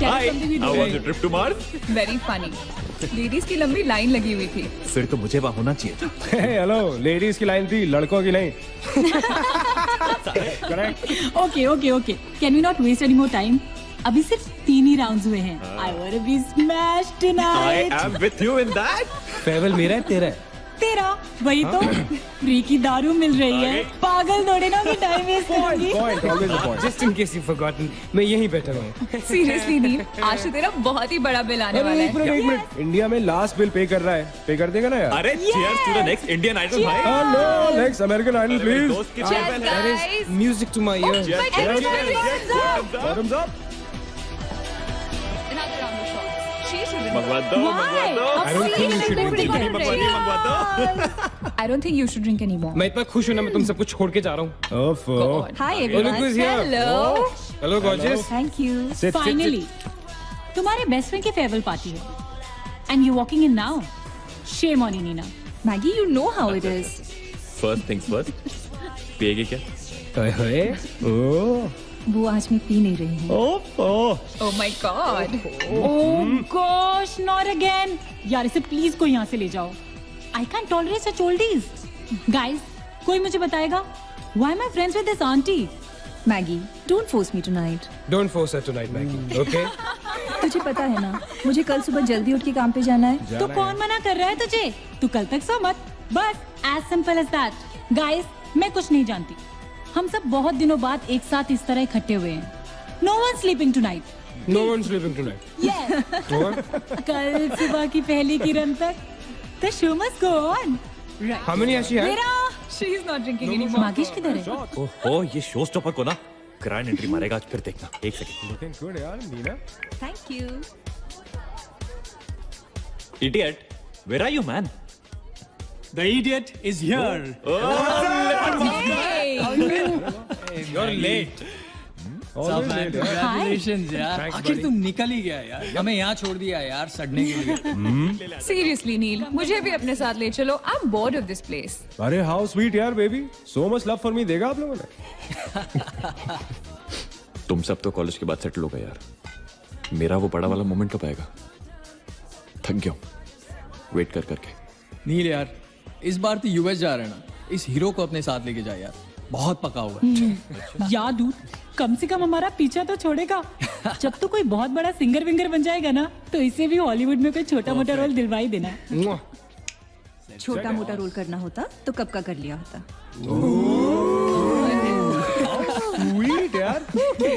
Hi, how was your trip to Mars? Very funny. Ladies की लंबी line लगी हुई थी। फिर तो मुझे वहाँ होना चाहिए था। हेलो, लेडीज की लाइन थी, लड़कों की नहीं। Correct. Okay. Can we not waste any more time? अभी सिर्फ 3 ही राउंड्स हुए हैं। I wanna be smashed I tonight. am with you in that. फेवल मेरा है, तेरा है। तेरा वही तो फ्री की दारू मिल रही है। पागल थोड़े ना मैं टाइम वेस्ट करूंगी। Point, always a point. Just in case you've forgotten, मैं यहीं बैठा हूँ। सीरियसली नील, आज तो तेरा बहुत ही बड़ा बिल आने वाला एक है। मिनट। इंडिया में लास्ट बिल पे कर रहा है, पे कर देगा ना यार? अरे cheers to the next Indian Idol भाई। हेलो, नेक्स्ट अमेरिकन आइडल मेरे प्लीज। दोस्त की Cheers, farewell है। guys। Music to my ears. Cheers, Everybody cheers, hands up. Bottoms up. Another round of shots. She should win. मंगवा दो, मंगवा दो। I don't think you should Everybody drink got it. it मंगवा ready. दो, मंगवा दो। I don't think you should drink anymore. मैं इतना खुश हूँ ना, मैं तुम सबको छोड़ के जा रहा हूँ। ओफो। Hi look everyone. who's here. Hello. Hello gorgeous. Thank you. Sit. Finally तुम्हारे बेस्ट फ्रेंड की फेयरवेल पार्टी है and you walking in now. Shame on you Neena. Maggie, you know how it is. First things first. पिएगी क्या? ओए, ओ, वो आज मैं P नहीं रही हूँ। ओफो। Oh my God. Oh gosh, not again. यार इसे प्लीज कोई यहाँ से ले जाओ। I can tolerate such oldies. Guys, कोई मुझे बताएगा why am I friends with this aunty? Maggie, don't force me tonight. Don't force her tonight, Maggie. Okay? तुझे पता है ना, मुझे कल सुबह जल्दी उठ के काम पे जाना है। तो कौन मना कर रहा है तुझे? तू कल तक सो मत। बस as simple as that. Guys, मैं कुछ नहीं जानती। हम सब बहुत दिनों बाद एक साथ इस तरह इकट्ठे हुए हैं। No one sleeping tonight. No one's sleeping tonight. What? कल सुबह की पहली किरण तक the show must go on. How many has she had? मेरा She is not drinking anymore. मागिश किधर है? ओहो, ये शो स्टॉपर को ना ग्रैंड एंट्री मारेगा आज, फिर देखना। एक सेकंड। Looking good, यार, Neena. Thank you. Idiot, where are you, man? The idiot is here. Hey. You're late. Always late, यार। Congratulations यार। Thanks, आखिर buddy. तुम निकल ही गया यार। हमें यहाँ छोड़ दिया यार सड़ने के लिए। Seriously, नील, मुझे भी अपने साथ ले चलो। I'm bored of this place. अरे how sweet यार, baby. So much love for me देगा आप लोगों ने? तुम सब तो कॉलेज के बाद सेटल हो गए यार। मेरा वो बड़ा वाला मोमेंट कब आएगा? थक गया हूँ वेट कर करके। नील यार, इस बार तो यूएस जा रहे हैं ना, इस हीरो को अपने साथ लेके जा यार। बहुत पका हुआ है। याद हूँ, कम से कम हमारा पीछा तो छोड़ेगा। जब तो कोई बहुत बड़ा सिंगर विंगर बन जाएगा ना, तो इसे भी हॉलीवुड में कोई छोटा मोटा रोल दिलवाई देना। Mwah. छोटा मोटा रोल करना होता तो कब का कर लिया होता। Sweet यार।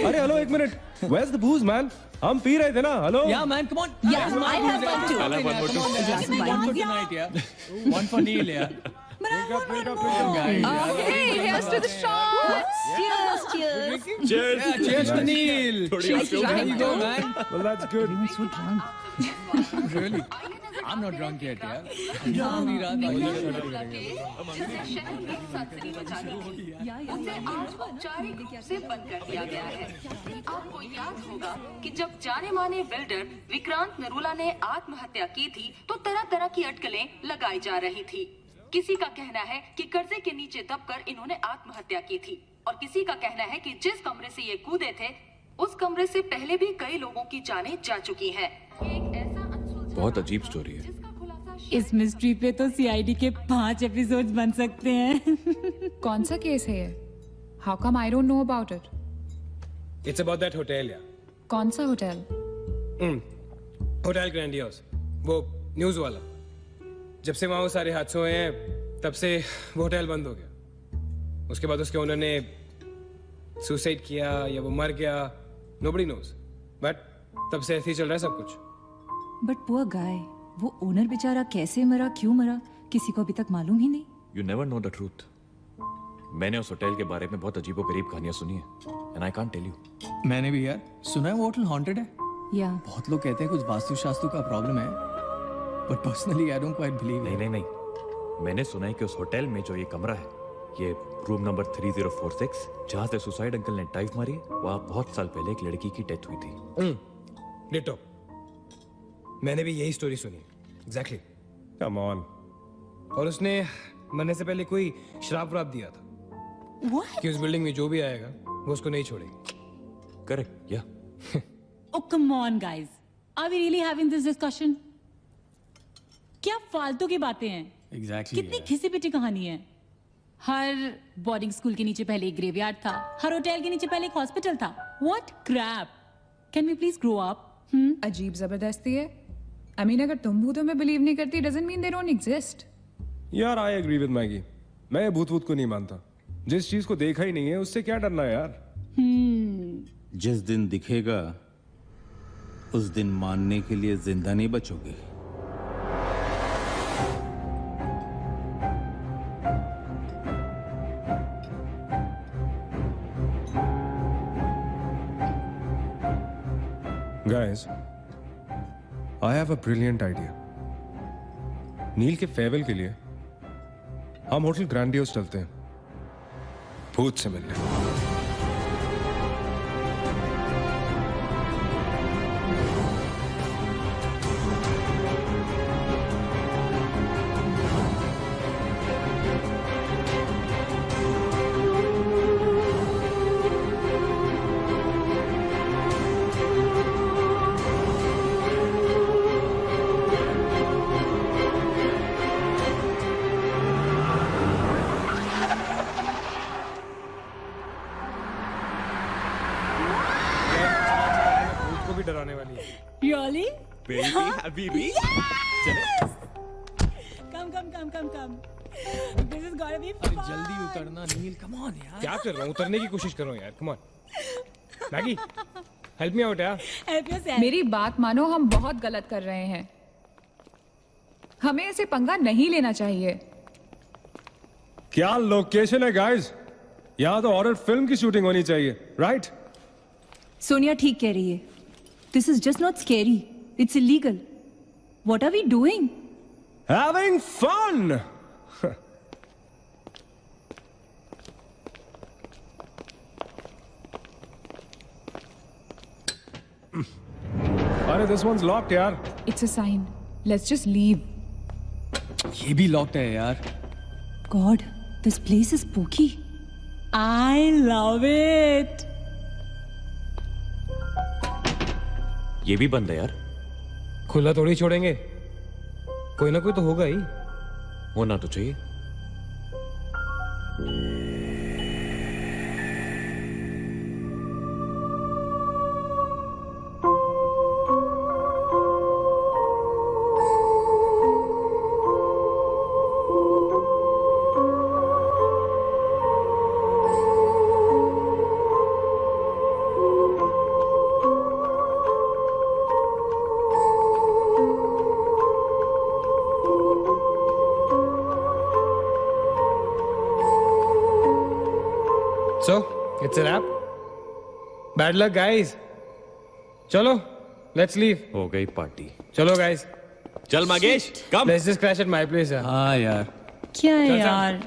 अरे हेलो, एक minute. Where's the booze, man? हम पी रहे थे ना, hello? Yeah man, come on. Yeah, I have one too. I'll have one more too. Glass of One wine. for tonight यार. One for Neil यार. Drink up, guys. Hey, here's to the shots. Cheers, cheers. Cheers. Yeah, cheers to Neil. थोड़ी आगे हो There गई। you go man. Well, that's good. Really? I'm not drunk yet यार। पूरी रात औपचारिक रूप से बंद कर दिया गया है। आपको याद होगा कि जब जाने माने बिल्डर विक्रांत नरूला ने आत्महत्या की थी, तो तरह तरह की अटकलें लगाई जा रही थी। किसी का कहना है कि कर्जे के नीचे दबकर इन्होंने आत्महत्या की थी, और किसी का कहना है कि जिस कमरे से ये कूदे थे, उस कमरे से पहले भी कई लोगों की जानें जा चुकी हैं। एक ऐसा अनसुलझा बहुत अजीब स्टोरी है। जिसका खुलासा इस मिस्ट्री पे तो सीआईडी के 5 एपिसोड्स बन सकते हैं। कौन सा केस है ये? How come I don't know about it? It's about that hotel यार। कौन सा होटल? होटल ग्रैंडियोस, वो न्यूज वाला। जब से वहाँ वो सारे हादसे हुए हैं, तब से वो होटल बंद हो गया। उसके बाद उसके ओनर ने सुसाइड किया या वो मर गया, nobody knows. बट तब से ऐसे ही चल रहा है सब कुछ। बट पुअर गाय, वो ओनर बेचारा कैसे मरा, क्यों मरा, किसी को अभी तक मालूम ही नहीं। You never know the truth. मैंने उस होटल के बारे में बहुत अजीबोगरीब कहानियां सुनी है, and I can't tell you. मैंने भी यार सुना है वो होटल हॉन्टेड है। या बहुत लोग कहते हैं कुछ वास्तुशास्त्र का प्रॉब्लम है, but personally I don't quite believe. नहीं, मैंने सुना है कि उस होटल में जो ये कमरा है, ये रूम नंबर 3046, जहाँ से सुसाइड अंकल ने डाइव मारी, वहाँ बहुत साल पहले एक लड़की की डेथ हुई थी। डिटो, मैंने भी यही स्टोरी सुनी। एग्जैक्टली। Come on. और उसने मरने से पहले कोई श्राप व्राप दिया था कि उस बिल्डिंग में जो भी आएगा वो उसको नहीं छोड़ेगी। करेक्ट, या Oh, come on, guys. Are we really having this discussion? क्या फालतू की बातें हैं? एग्जैक्टली कितनी घिसी पिटी कहानी है. हर बोर्डिंग स्कूल के नीचे पहले एक ग्रेवयार्ड था. हर होटल के नीचे पहले एक हॉस्पिटल था. What crap? Can we please grow up? अजीब जबरदस्ती है. I mean, अगर तुम भूतों में बिलीव नहीं करती doesn't mean they don't exist. यार आई एग्री विद मैगी. मैं भूत भूत को नहीं मानता. जिस चीज को देखा ही नहीं है उससे क्या डरना है यार. जिस दिन दिखेगा उस दिन मानने के लिए जिंदा नहीं बचोगे. Guys, I have a brilliant idea. नील के फेयरवेल के लिए हम होटल ग्रैंडियोस चलते हैं भूत से मिलने. डराने वाली है. Really? Baby, Habibi. Yes! Come. This is gonna be अरे fun. जल्दी उतरना नील. कम ऑन यार. क्या कर रहा हूँ? उतरने की कोशिश कर रहा हूँ यार. Come on. Maggi, help me out यार. Help yourself. मेरी बात मानो, हम बहुत गलत कर रहे हैं. हमें ऐसे पंगा नहीं लेना चाहिए. क्या लोकेशन है गाइस? यहाँ तो हॉरर फिल्म की शूटिंग होनी चाहिए, राइट? सोनिया ठीक कह रही है. This is just not scary. It's illegal. What are we doing? Having fun. अरे this one's locked यार. It's a sign. Let's just leave. ये भी लॉक्ड है यार. God, this place is spooky. I love it. ये भी बंद है यार. खुला थोड़ी छोड़ेंगे. कोई ना कोई तो होगा ही. होना तो चाहिए. So, it's a wrap. Bad luck, guys. चलो, let's leave. हो गई पार्टी. चलो, guys. चल मागेश, कम. Let's just crash at my place. यार. हाँ यार. क्या है चल, यार?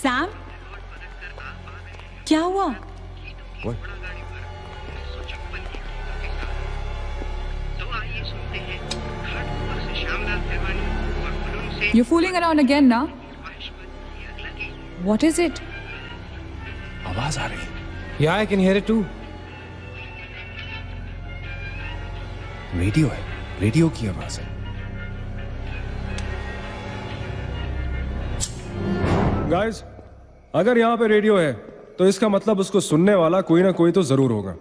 सैम, क्या हुआ? What? You're fooling around again now. What is it? आवाज आ रही है. Yeah, I can hear it too. Radio है. रेडियो की आवाज है. Guys, अगर यहाँ पे रेडियो है तो इसका मतलब उसको सुनने वाला कोई ना कोई तो जरूर होगा.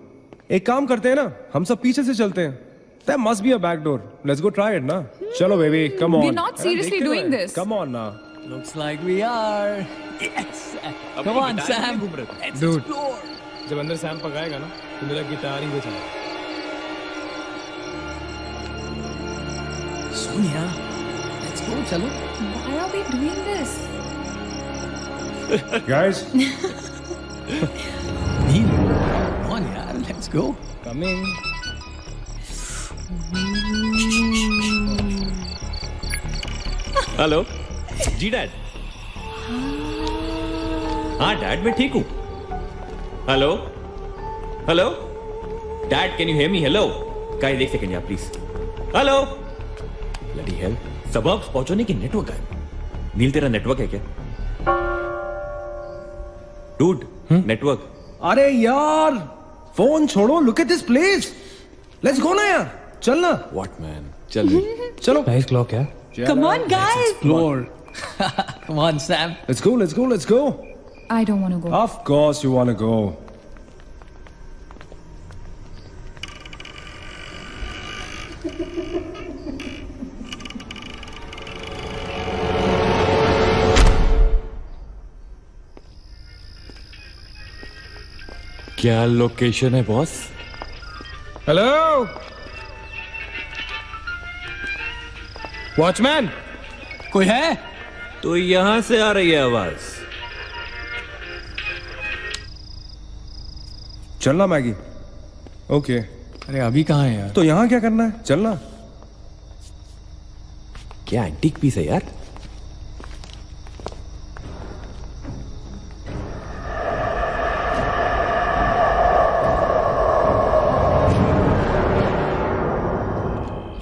एक काम करते हैं ना, हम सब पीछे से चलते हैं. There must be a back door. Let's go try it, ना. चलो baby, come on. We're not seriously doing this. Come on ना. Looks like we are. Yes. Come on, Sam. Let's Dude. explore. जब अंदर Sam पकाएगा ना तो मेरा guitar ही बजाएगा. Sonia, let's go. चलो. Why are we doing this? Guys, Neel, come on यार, let's go. come in. Hello ji dad. हाँ डैड मैं ठीक हूँ. Hello hello dad can you hear me. Hello guys एक सेकंड यार प्लीज। हेलो ब्लडी हेल, सबब्स पहुंचने की नेटवर्क है। नील तेरा नेटवर्क है क्या? Dude network. अरे यार फोन छोड़ो, look at this place, let's go ना यार, चल ना। व्हाट मैन, चल चलो। नाइस क्लॉक है। Come on, guys. Explore. Come on, Sam. Let's go, let's go, let's go. I don't want to go. Of course you want to go. क्या location है boss? Hello watchman. कोई है? तो यहां से आ रही है आवाज। चलना मैगी। ओके अरे अभी कहाँ है यार? तो यहाँ क्या करना है, चलना। क्या एंटीक पीस है यार?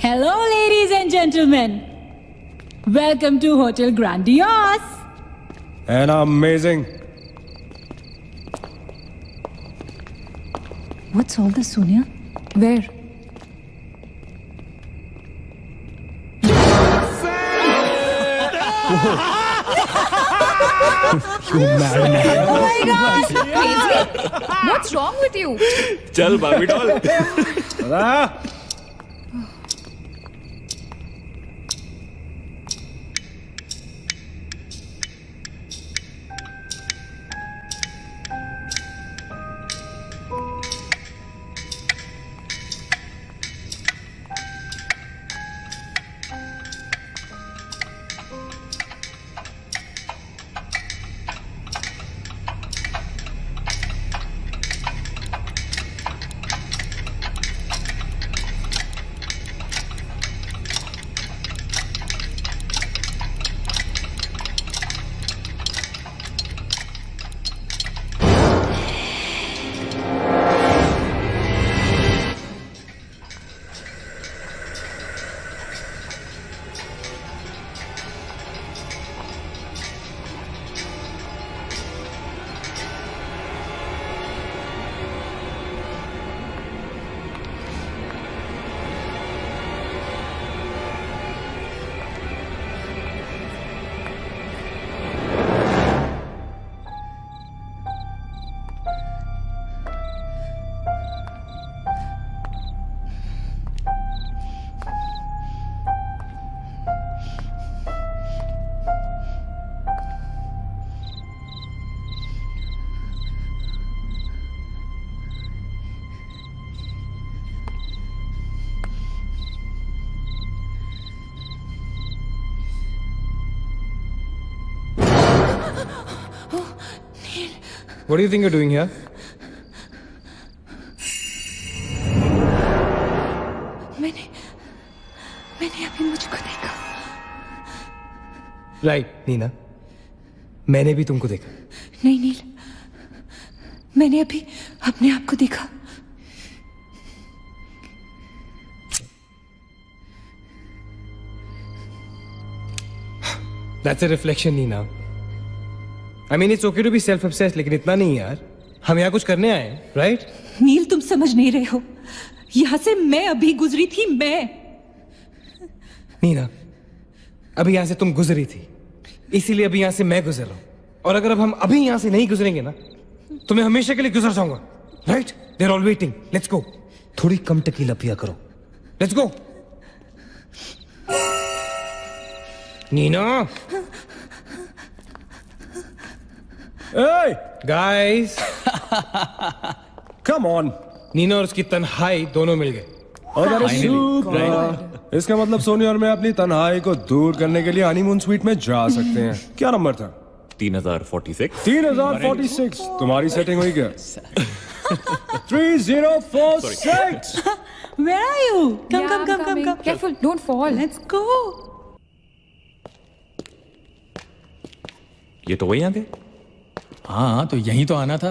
Hello, ladies and gentlemen. Welcome to Hotel Grandiose. And amazing. What's all this, Sonia? Where? Oh my God! Crazy? What's wrong with you? चल बाबी doll. What do you think you're doing here? मैंने अभी मुझको देखा। Right Neena, मैंने भी तुमको देखा। नहीं नील, मैंने अभी अपने आप को देखा। That's a reflection, Neena. I mean, it's okay to be self-obsessed, लेकिन इतना नहीं यार। हम यहाँ कुछ करने आए हैं, right? नील तुम समझ नहीं रहे हो, यहाँ से मैं अभी गुजरी थी। मैं नीना, अभी यहाँ से तुम गुजरी थी, इसीलिए अभी यहाँ से मैं गुजर रहा हूँ। और अगर अब हम अभी यहाँ से नहीं गुजरेंगे ना, तो मैं हमेशा के लिए गुजर जाऊंगा। Right? They're all waiting. Let's go. थोड़ी कम टकीला पिया करो। Let's go. Neena. Hey, Guys. come on. Neena और उसकी तन्हाई दोनों मिल गए। Oh, that is super. इसका मतलब सोनी और मैं अपनी तन्हाई को दूर करने के लिए हनीमून स्वीट में जा सकते हैं। क्या नंबर था? 3046। 3046। तुम्हारी सेटिंग हुई क्या? 3046। Where are you? Come, Yeah, come, I'm come, come, coming. come. Careful, don't fall. Let's go. ये तो वही आ गए। हाँ तो यहीं तो आना था।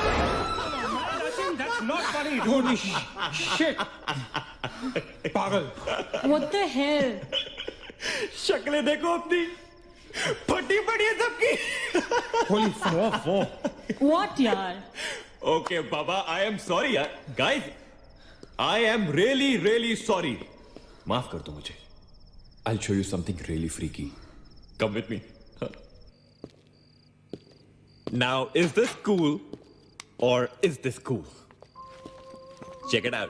not funny. Holy shit. पागल. What the hell? शक्लें देखो अपनी फटी पड़ी है सबकी. Holy fuck. What यार? Okay, Baba, I am sorry, यार. Guys, I am really sorry. माफ कर दो मुझे. I'll show you something really freaky. Come with me. Now, is this cool or is this cool? Check it out.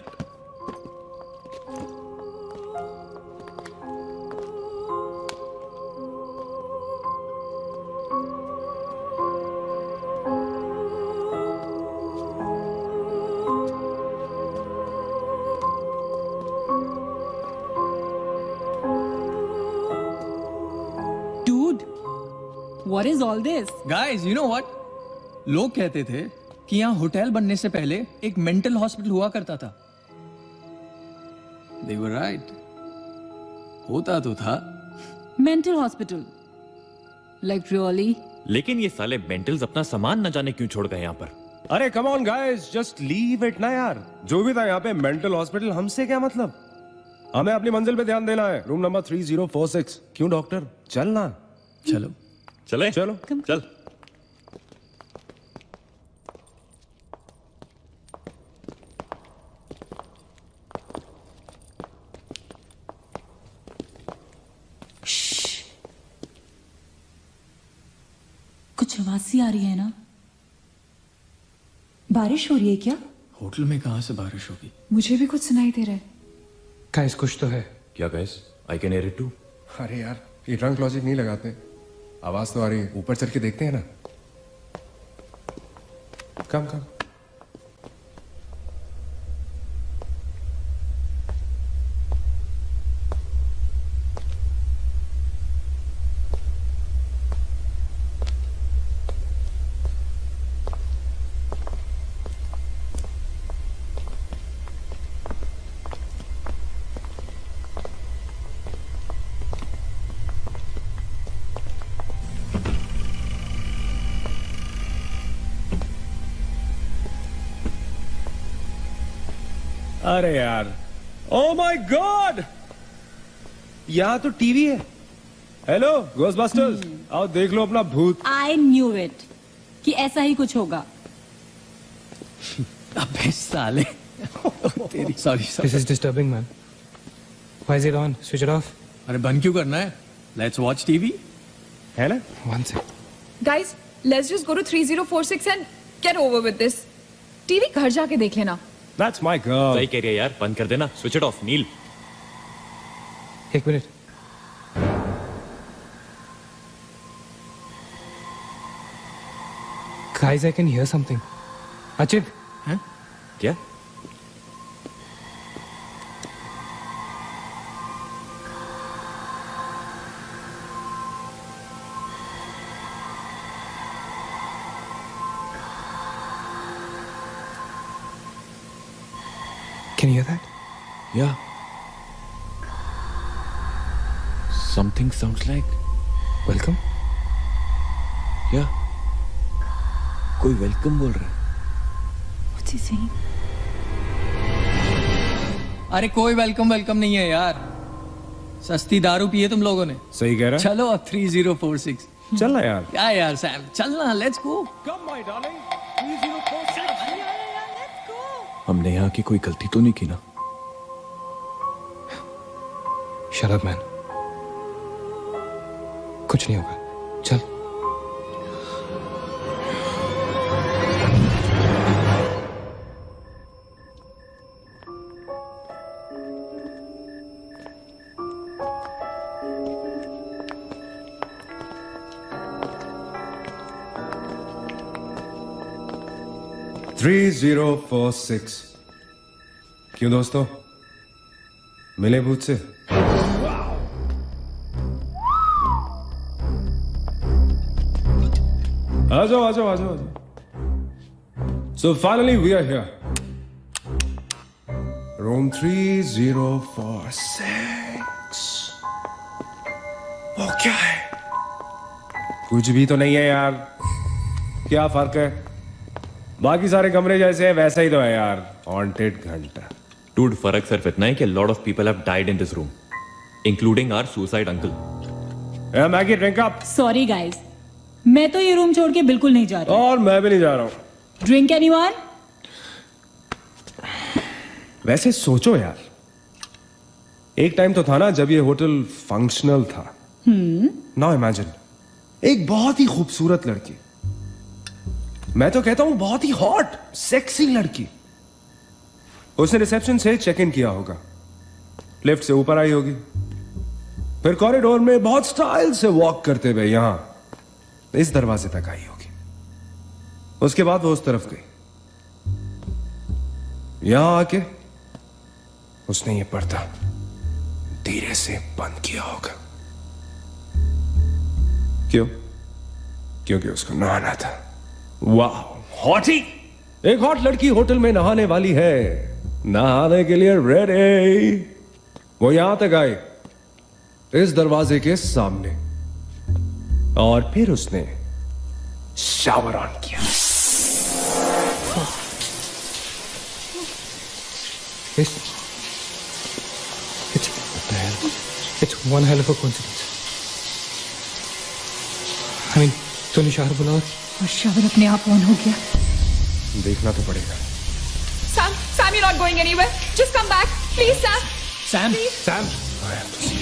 Dude, what is all this? Guys you know what, लोग कहते थे कि यहाँ hotel बनने से पहले एक मेंटल हॉस्पिटल हुआ करता था. They were right. होता तो था. Mental hospital. Like really? लेकिन ये साले मेंटल्स अपना सामान न जाने क्यों छोड़ गए यहाँ पर. अरे come on guys, just leave it ना यार. जो भी था यहाँ पे मेंटल हॉस्पिटल, हमसे क्या मतलब? हमें अपनी मंजिल पे ध्यान देना है. Room number 3046. क्यों डॉक्टर? चल ना. चलो चले चलो. चल. कुछ आवाज सी आ रही है ना? बारिश हो रही है क्या? होटल में कहाँ से बारिश होगी? मुझे भी कुछ सुनाई दे रहा है. गाइस कुछ तो है. क्या guys, I can hear it too. अरे यार, ये ड्रंक लॉजिक नहीं लगाते. आवाज तो आ रही है. ऊपर चढ़ के देखते हैं ना. कम. अरे यार, ओ माय गॉड, यहाँ तो टीवी है. हेलो घोस्टबस्टर्स, आओ देख लो अपना भूत. I knew it कि ऐसा ही कुछ होगा. अबे साले. तेरी sorry. This is disturbing, man. Why is it on? Switch it off. अरे बंद क्यों करना है? Let's watch TV. है ना? One sec. Guys, let's just go to 3046 and get over with this. TV घर जाके देख लेना. That's my girl. सही कह रही है यार, बंद कर देना. Switch it off. नील, एक minute. Guys, I can hear something. Achit. हैं? क्या? Can you hear that? Yeah. Something sounds like. Welcome. Yeah. कोई वेलकम बोल रहा है. What's he saying? अरे कोई वेलकम नहीं है यार. सस्ती दारू पिए तुम लोगों ने. सही कह रहा है. चलो अब 3046. चल ना यार. क्या यार सैम, चलना. Let's go. Come my darling. 3046. हमने यहाँ की कोई गलती तो नहीं की ना? Shut up, man. कुछ नहीं होगा. चल. थ्री 3046. क्यों दोस्तों, मिले भूत से? आ जाओ. So finally we are here. Room 3046. वो क्या है? कुछ भी तो नहीं है यार. क्या फर्क है? बाकी सारे कमरे जैसे हैं वैसा ही तो है यार, हॉन्टेड घंटा। डूड, फर्क सिर्फ इतना है कि lot of people have died in this room, including our suicide uncle. Maggie drink up. Sorry guys, मैं तो ये रूम छोड़ के बिल्कुल नहीं जा रही। और मैं भी नहीं जा रहा हूँ। Drink anyone? वैसे सोचो यार, एक टाइम तो था ना जब ये होटल फंक्शनल था। नाउ इमेजिन, एक बहुत ही खूबसूरत लड़की, मैं तो कहता हूं बहुत ही हॉट सेक्सी लड़की, उसने रिसेप्शन से चेक इन किया होगा, लिफ्ट से ऊपर आई होगी, फिर कॉरिडोर में बहुत स्टाइल से वॉक करते हुए यहां इस दरवाजे तक आई होगी। उसके बाद वो उस तरफ गई, यहां आके उसने ये पर्दा धीरे से बंद किया होगा। क्यों? क्योंकि उसको नहाना था। वाह, हॉटी! एक हॉट लड़की होटल में नहाने वाली है, नहाने के लिए रेडी। वो यहां तक आई, इस दरवाजे के सामने, और फिर उसने शावर ऑन किया। It's one hell of a coincidence. I mean, तूने शावर बुला और शावर अपने आप ऑन हो गया। देखना तो पड़ेगा। Sam, you're not going anywhere. Just come back, please, Sam. Sam? Please. Sam, I have to see.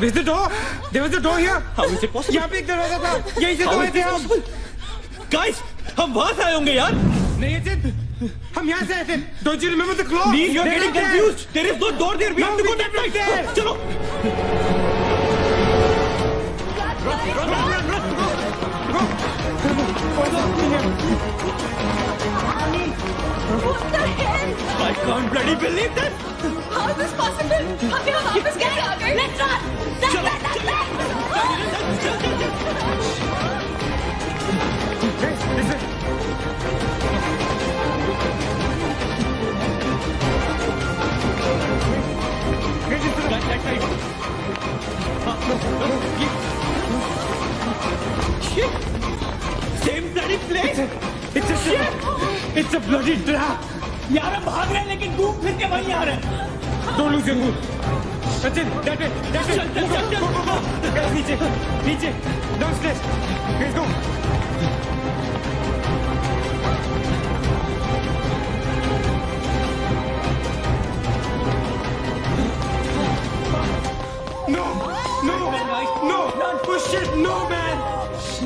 Is the door? There was a door here. How is it possible? यहाँ पे एक दरवाजा था, यहीं से तो आए थे हम। Guys, हम वहां से आए होंगे यार। नहीं अजित, हम यहाँ से आए थे। Don't you remember the claw? Neil, you're getting confused. There is no door there. We have to go that side. चलो। What the hell? I can't bloody believe that. How is this possible? हम यहाँ वापस कैसे आ गए? Let's run! bloody place! It's a bloody trap! यार हम भाग रहे हैं लेकिन घूम फिर के वहीं आ रहे हैं। Don't lose your cool. Sachin, that way. Go. Guys, नीचे. Downstairs. Guys, go. No! Push it! No, man!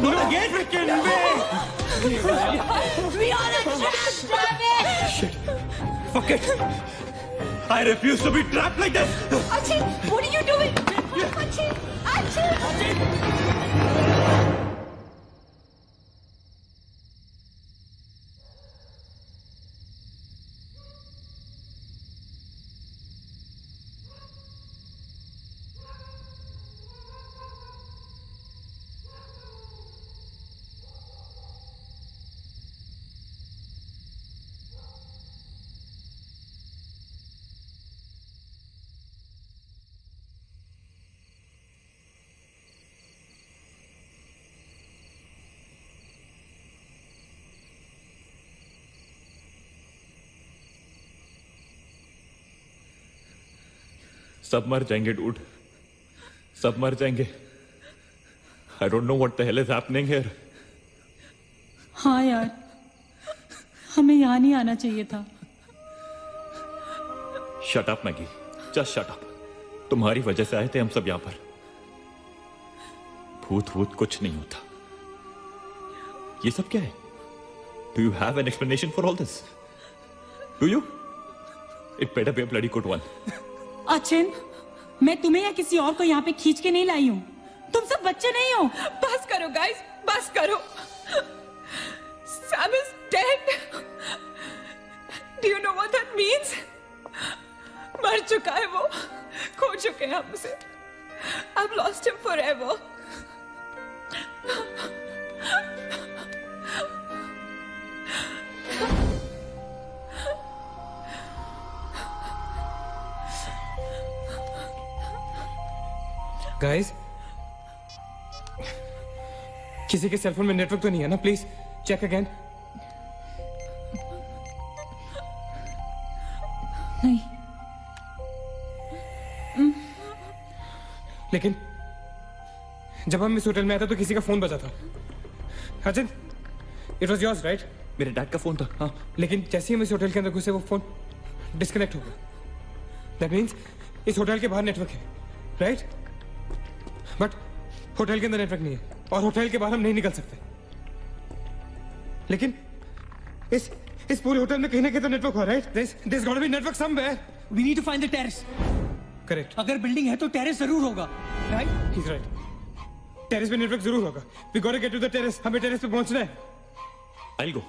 No, again! Freaking way! We are a trap, damn it! Shit. Fuck it! I refuse to be trapped like this! Achin, what are you doing? Achin! सब मर जाएंगे dude, सब मर जाएंगे। I don't know what the hell is happening here. हाँ यार, हमें यहाँ नहीं आना चाहिए था। Shut up Maggi, just shut up. तुम्हारी वजह से आए थे हम सब यहाँ पर। भूत कुछ नहीं होता। ये सब क्या है? Do you have an explanation for all this? Do you? It better be a bloody good one. Achin, मैं तुम्हें या किसी और को यहाँ पे खींच के नहीं लाई हूँ। तुम सब बच्चे नहीं हो। बस करो गाइस, बस करो। Sam is dead. Do you know what that means? मर चुका है वो, खो चुके हैं हम उसे। I've lost him forever. Guys, किसी के सेलफोन में नेटवर्क तो नहीं है ना? Please check again. नहीं। लेकिन जब हम इस होटल में आए थे तो किसी का फोन बजा था। Achin, it was yours right? मेरे डैड का फोन था। हाँ, लेकिन जैसे ही हम इस होटल के अंदर घुसे वो फोन डिस्कनेक्ट हो गया। दैट मीन्स इस होटल के बाहर नेटवर्क है, राइट? बट होटल के अंदर नेटवर्क नहीं है और होटल के बाहर हम नहीं निकल सकते। लेकिन इस पूरे होटल में कहीं ना कहीं तो नेटवर्क हो, right? There's got to be network somewhere. We need to find the terrace. Correct. अगर बिल्डिंग है तो टेरेस जरूर होगा, right? He's right. टेरेस पे नेटवर्क जरूर होगा। We got to get to the terrace. हमें टेरेस पे पहुंचना है। I'll go.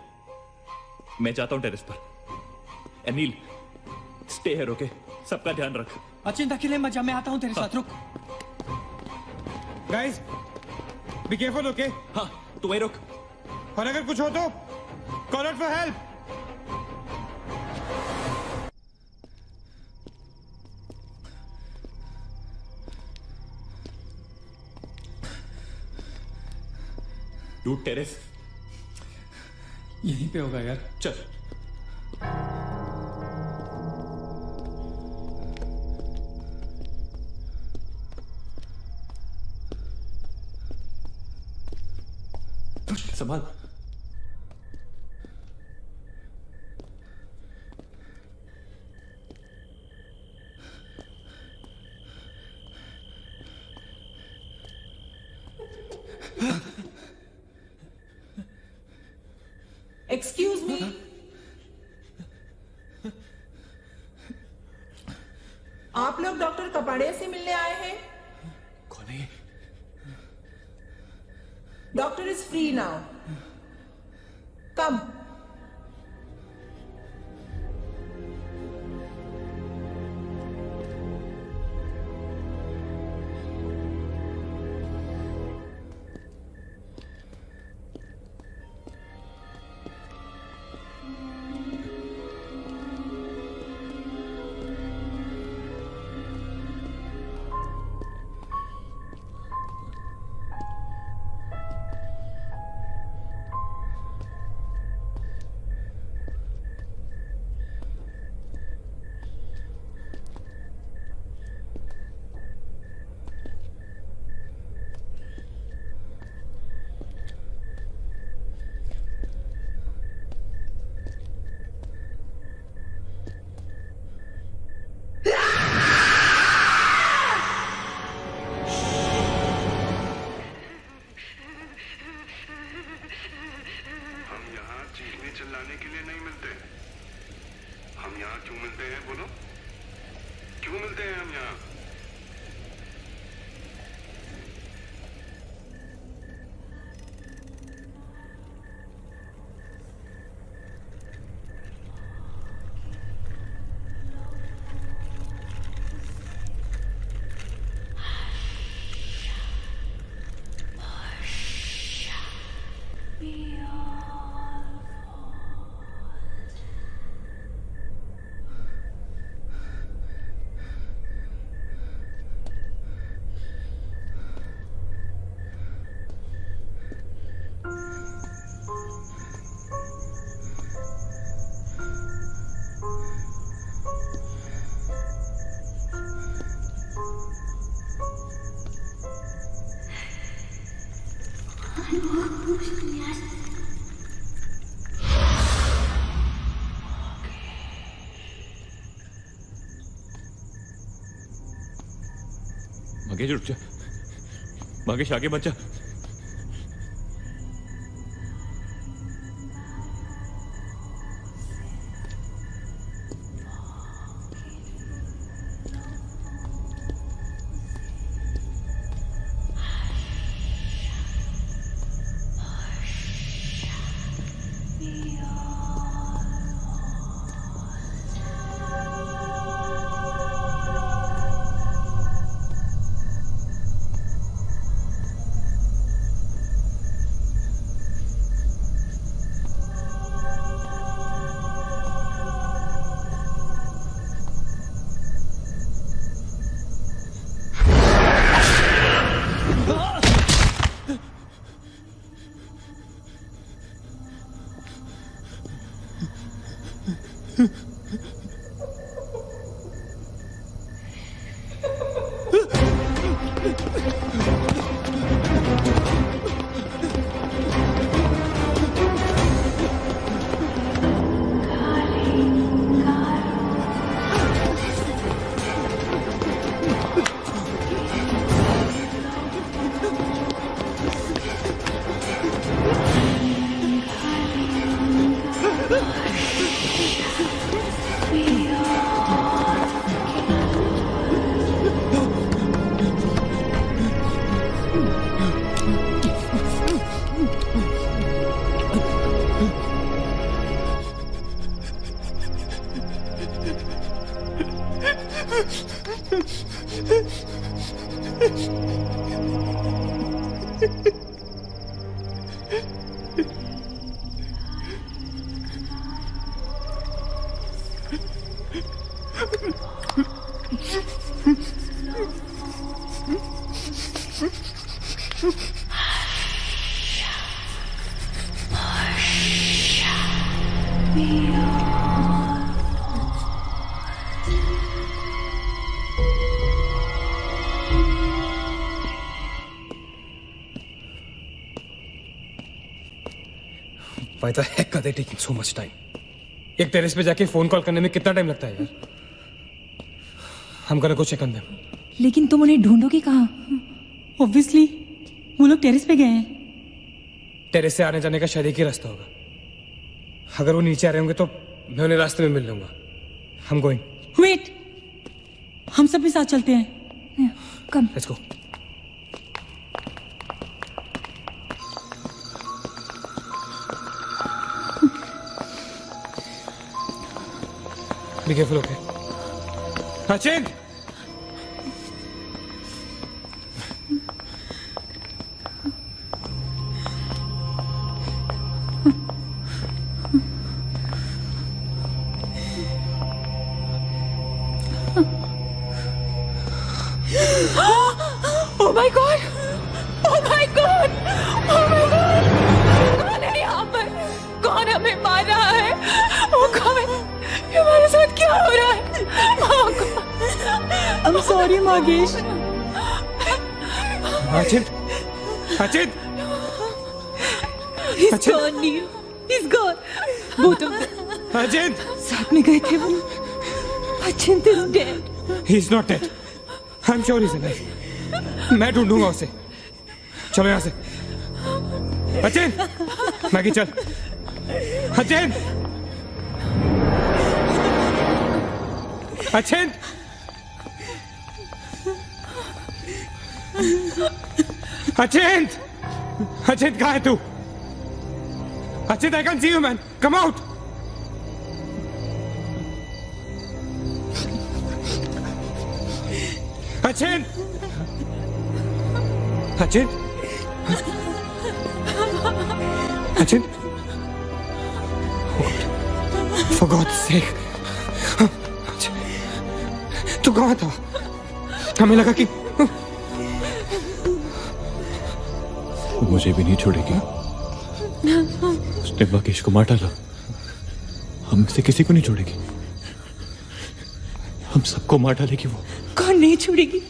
मैं जाता हूँ टेरेस पर। Anil, stay here, okay? सबका ध्यान रख। अचिन अकेले मत जा, मैं आता हूँ तेरे साथ, रुक। Guys, be careful, okay? हाँ, तू वहीं रुक। और अगर कुछ हो तो call out for help. Dude, terrace यहीं पे होगा यार। चल। संभाल। एक्सक्यूज मी, आप लोग डॉक्टर कपाड़िया से मिलने आए हैं? कौन है? Doctor is free now. Come. जाने के लिए नहीं मिलते। हम यहाँ क्यों मिलते हैं बोलो? क्यों मिलते हैं हम यहाँ? मगेश रुक जा, मगेश आगे मत जा। Why the heck are they taking so much time? एक टेरेस पे जाके फोन कॉल करने में कितना टाइम लगता है यार? हम gonna go check on them. लेकिन तुम उन्हें ढूंढोगे कहाँ? ऑब्वियसली वो लोग टेरेस पे गए हैं। टेरेस से आने जाने का शायद एक ही रास्ता होगा। अगर वो नीचे आ रहे होंगे तो मैं उन्हें रास्ते में मिल लूंगा। हम गोइंग। वेट, हम सब भी साथ चलते हैं। Come. Let's go. Be careful, okay? Achint! Oh my God! Oh my God! Oh my God! कौन है यहाँ पर? कौन हमें मार रहा है? वो कौन? ये हमारे साथ क्या हो रहा है? I'm sorry, Magesh. Achint! Achint! He's gone, Neil. He's gone. Both of them. Achint! साथ में गए थे वो। Achint is dead. He's not dead. I'm sure he's alive. मैं ढूंढूंगा उसे। चलो यहाँ से। अचिंत! मैगी चल। अचिंत! अचिंत! अचिंत! अचिंत कहाँ है तू? अचिंत, I can't see you, man. Come out. अचिंत! अचिंत! अचिंत! For God's sake. तू कहाँ था? हमें लगा कि मुझे भी नहीं छोड़ेगी। उसने मकेश को मार डाला। हम से किसी को नहीं छोड़ेगी। हम सबको मार डालेगी वो। कौन नहीं छोड़ेगी?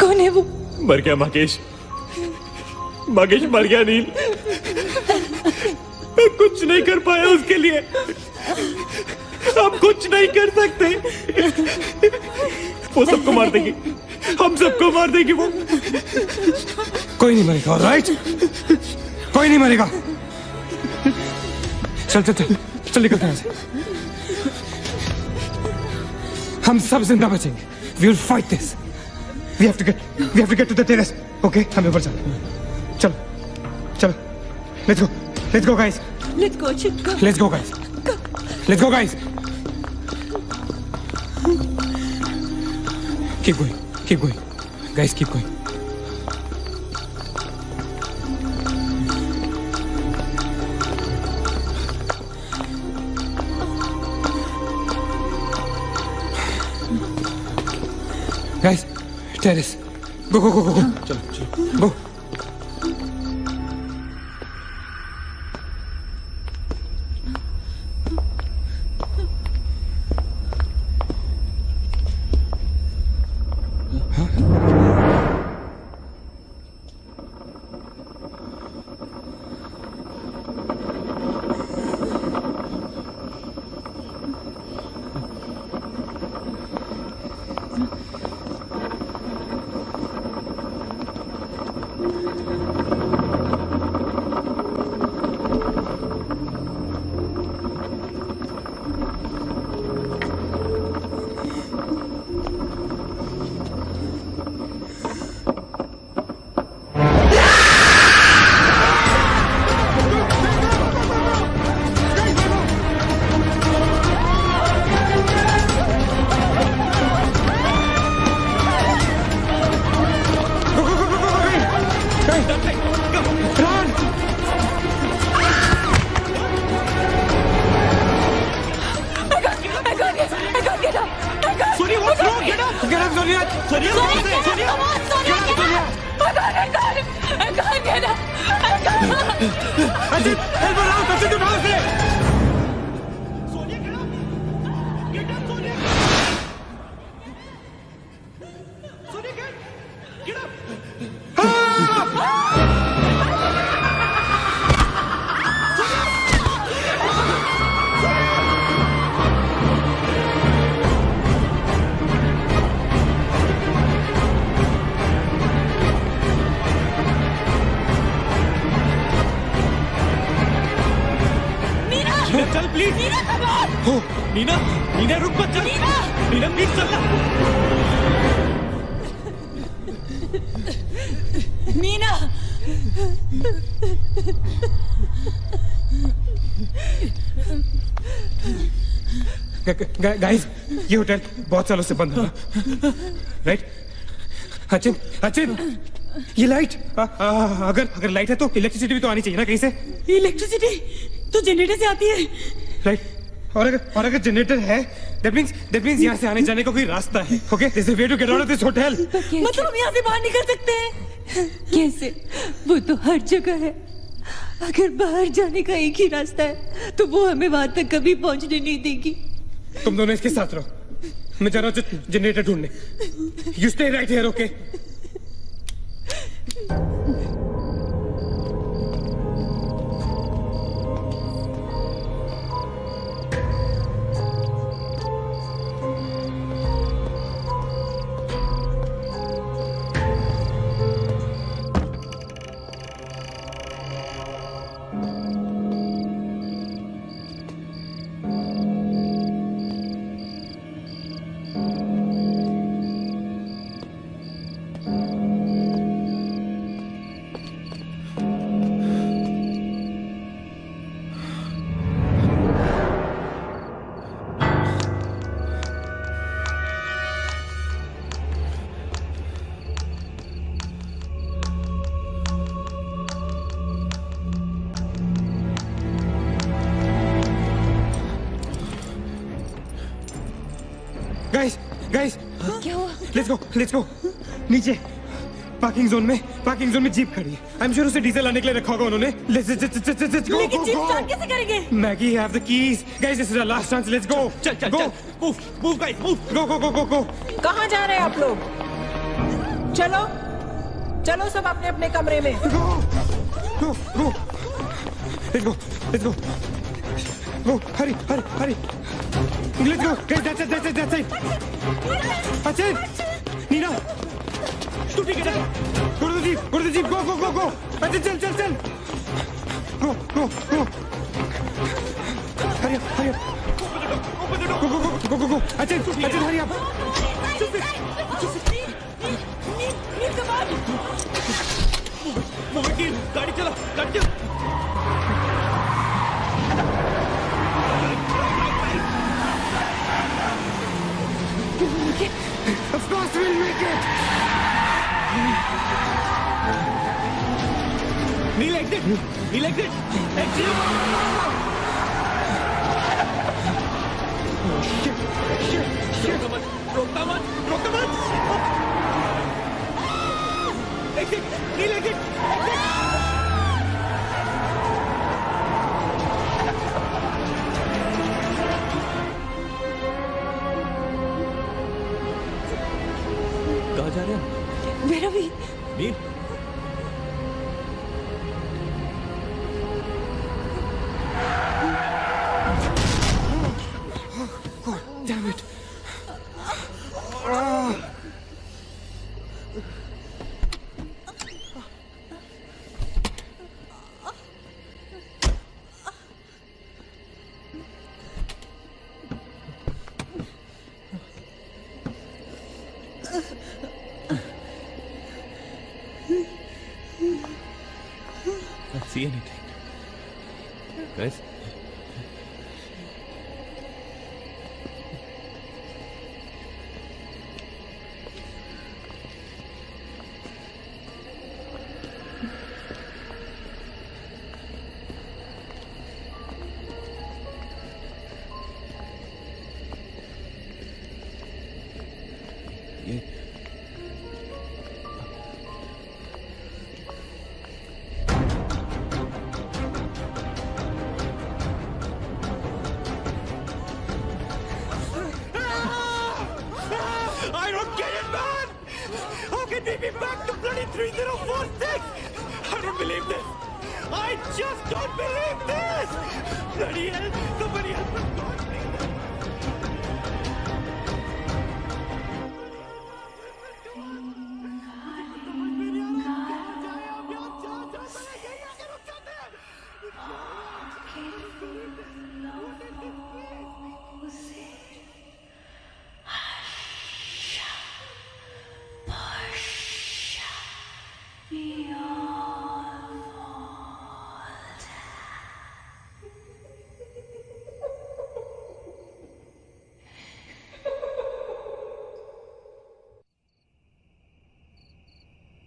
कौन है वो? मर गया मकेश। मकेश मर गया नील। मैं कुछ नहीं कर पाया उसके लिए। हम कुछ नहीं कर सकते। वो सबको मार देगी। हम सबको मार देगी वो। कोई नहीं मरेगा, राइट? कोई नहीं मरेगा। चल चल चल चल निकलते हैं यहाँ से। हम सब जिंदा बचेंगे। We will fight this. We have to get to the terrace. Okay? हमें ऊपर चलो। चलो चलो। Let's go guys. Let's go, Chip. Go. Let's go guys. Let's go guys. Keep going. Keep going. Guys, keep going. Guys, terrace. Go, go, go, go, go. चलो चलो। Go. Guys, ये hotel बहुत सालों से बंद है, राइट? अचिंत, ये light, अगर लाइट है तो इलेक्ट्रिसिटी भी तो आनी चाहिए ना कहीं से। इलेक्ट्रिसिटी तो जनरेटर से आती है, राइट? और अगर जनरेटर है, that means यहाँ से आने जाने का कोई रास्ता है। Okay, there's a way to get out of this hotel. मतलब हम यहाँ से बाहर निकल सकते हैं? कैसे? वो तो हर जगह है। अगर बाहर जाने का एक ही रास्ता है तो वो हमें वहां तक कभी पहुंचने नहीं देगी। तुम दोनों इसके साथ रहो, मैं जा रहा हूँ जनरेटर ढूंढने। You stay right here, okay? Guys guys क्या हुआ? लेट्स गो नीचे पार्किंग जोन में जीप खड़ी है। आई एम श्योर उसे डीजल लाने के लिए रखा होगा उन्होंने। लेट्स गो लेकिन जीप स्टार्ट कैसे करेंगे? Maggie have the keys. Guys this is our last chance. Let's go चल मूव गाइस मूव गो। कहाँ जा रहे हैं आप लोग? चलो चलो सब अपने अपने कमरे में। go let's go hurry let's go guys that's it Nina तू ठीक है? go to the jeep go अच्छा चल go hurry up go अच्छा hurry up गाड़ी चला Of course we'll make it. Neil exit. Oh shit. रोकता मत. Exit. Neil exit. कहाँ जा रहे हैं? मेरा भी नील Damn it. Can't see anything. Guys? I don't get it, man! How can we be back to bloody 3046? I don't believe this! I just don't believe this! Bloody hell! Somebody help us, God!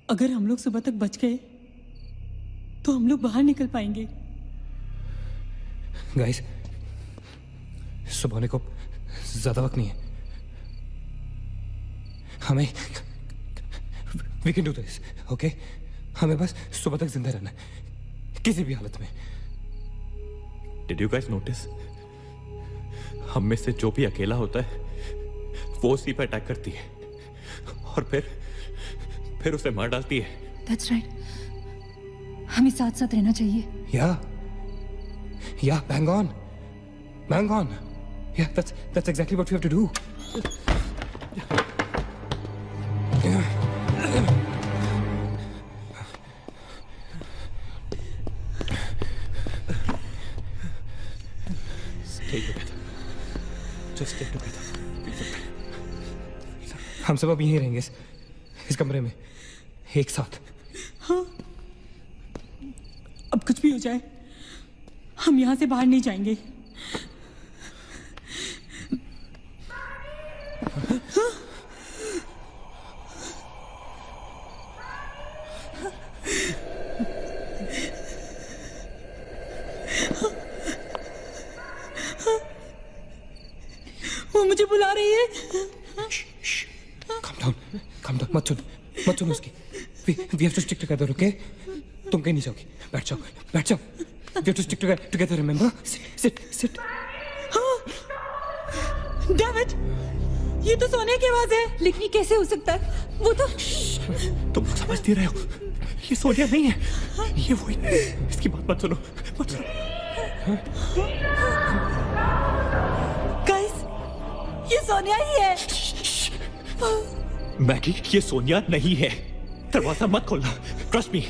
अगर हम लोग सुबह तक बच गए तो हम लोग बाहर निकल पाएंगे। गाइस सुबह होने को ज्यादा वक्त नहीं है। हमें we can do this, okay? हमें बस सुबह तक जिंदा रहना है किसी भी हालत में। Did you guys notice? हम में से जो भी अकेला होता है वो उसी पर अटैक करती है और फिर उसे मार डालती है। That's right. हमें साथ साथ रहना चाहिए। Yeah, bang on. Yeah, that's exactly what we have to do. Stay together. Just stay together. हम सब अब यहीं रहेंगे इस कमरे में एक साथ। हाँ, अब कुछ भी हो जाए हम यहाँ से बाहर नहीं जाएंगे। वो मुझे बुला रही है। Calm down, मत सुन उसकी। We have to stick together, okay? तुम कहीं नहीं जाओगी, बैठ जाओ। We have to stick together, remember? Sit. David, ये तो सोनिया की आवाज है, लेकिन ये कैसे हो सकता है? वो तो तुम समझ नहीं रहे हो, ये सोनिया नहीं है, ये वही। इसकी बात मत सुनो। गाइस, ये सोनिया ही है। मैगी, ये सोनिया नहीं है। दरवाजा मत खोलना। ट्रस्ट मी,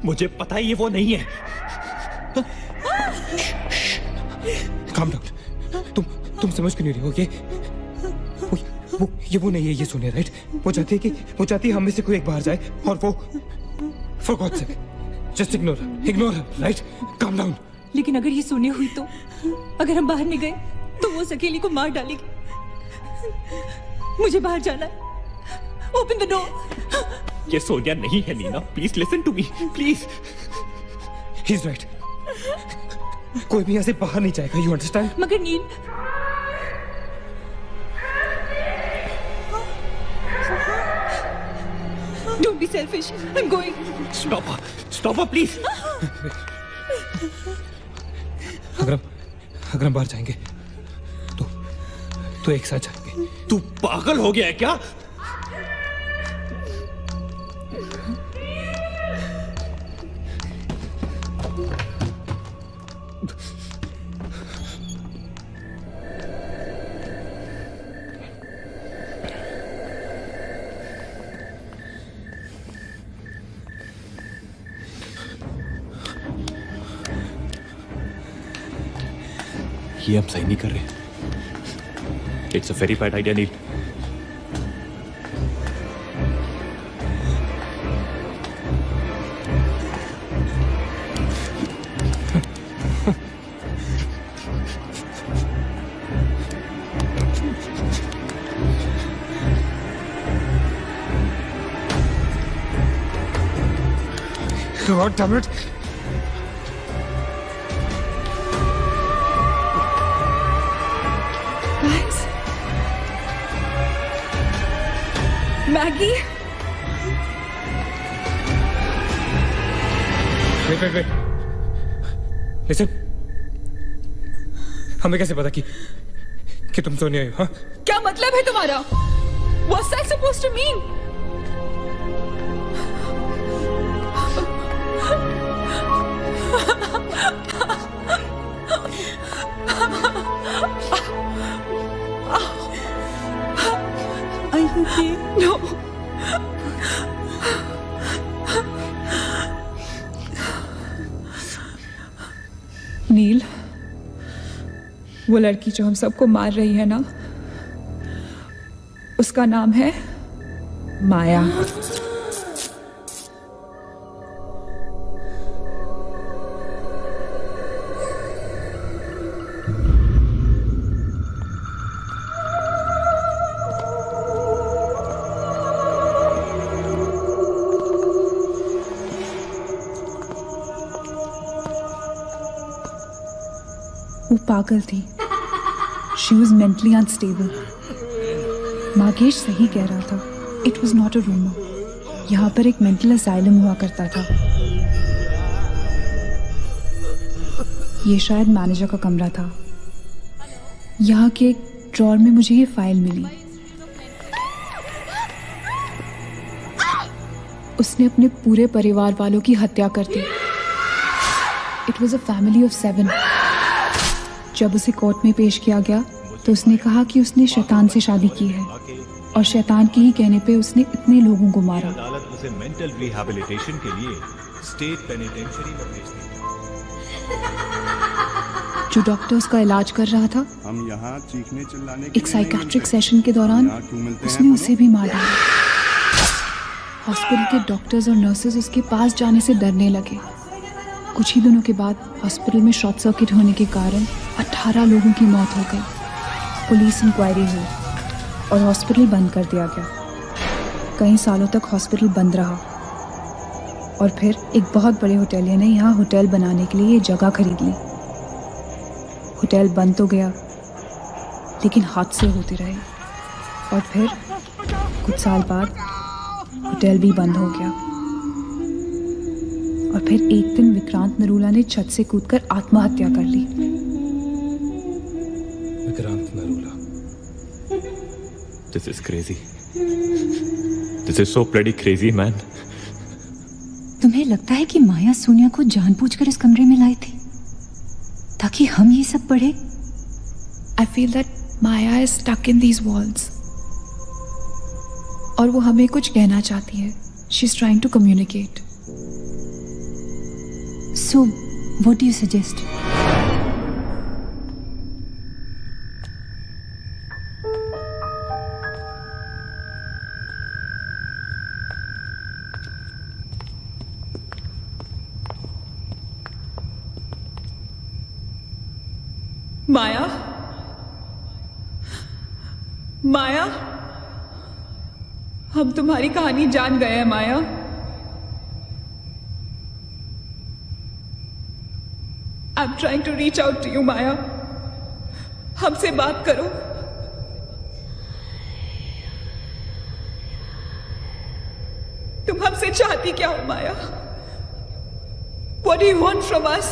मुझे पता है ये वो नहीं है। Calm down. तुम समझ क्यों नहीं रही हो? ये वो नहीं है, ये सोनिया, राइट? वो चाहती है हम में से कोई एक बाहर जाए, और वो for God's sake, just ignore her, right? Calm down. लेकिन अगर ये सोनिया हुई तो, अगर हम बाहर नहीं गए तो वो सकेली को मार डालेगी। मुझे बाहर जाना है। Open the door. ये सोनिया नहीं है Neena, please listen to me, please. He's right. कोई भी यहाँ से बाहर नहीं जाएगा, you understand? मगर नील, don't be selfish. I'm going. Stop her, please. अगर हम बाहर जाएंगे तो एक साथ जाएंगे। तू पागल हो गया है क्या? ये हम सही नहीं कर रहे। It's a very bad idea Neel. God damn it. मैगी, Wait. Listen. हमें कैसे पता कि तुम सोनिया हो? हाँ? क्या मतलब है तुम्हारा? What's that supposed to mean? Are you okay? No. नील, वो लड़की जो हम सबको मार रही है ना, उसका नाम है माया। वो पागल थी। She was mentally unstable. Magesh सही कह रहा था। It was not a rumour. यहाँ पर एक मेंटल असाइलम हुआ करता था। ये शायद मैनेजर का कमरा था। यहाँ के एक ड्रॉर में मुझे ये फाइल मिली। उसने अपने पूरे परिवार वालों की हत्या कर दी। It was a family of 7। जब उसे कोर्ट में पेश किया गया तो उसने कहा कि उसने शैतान से शादी की है और शैतान के ही कहने पे उसने इतने लोगों को मारा। अदालत उसे मेंटल रिहैबिलिटेशन के लिए स्टेट पेनिटेंशियरी में भेज दी। जो डॉक्टर उसका इलाज कर रहा था, हम यहाँ चीखने चिल्लाने के एक साइकेट्रिक सेशन के दौरान उसने उसे भी मार डाला। हॉस्पिटल के डॉक्टर्स और नर्सेज उसके पास जाने से डरने लगे। कुछ ही दिनों के बाद हॉस्पिटल में शॉर्ट सर्किट होने के कारण 18 लोगों की मौत हो गई। पुलिस इंक्वायरी हुई और हॉस्पिटल बंद कर दिया गया। कई सालों तक हॉस्पिटल बंद रहा और फिर एक बहुत बड़े होटेलियर ने यहाँ होटल बनाने के लिए ये जगह खरीद ली। होटल बंद तो गया, लेकिन हादसे होते रहे और फिर कुछ साल बाद होटल भी बंद हो गया। और फिर एक दिन विक्रांत नरूला ने छत से कूदकर आत्महत्या कर ली। Vikrant Narula. This is crazy. This is so bloody crazy, man. तुम्हें लगता है कि माया सोनिया को जानबूझकर इस कमरे में लाई थी ताकि हम ये सब पढ़े? I feel that Maya is stuck in these walls. और वो हमें कुछ कहना चाहती है. She's trying to communicate. So, what do you suggest? माया, माया, हम तुम्हारी कहानी जान गए हैं माया। I'm trying to reach out to you, माया। हमसे बात करो। तुम हमसे चाहती क्या हो माया? What do you want from us?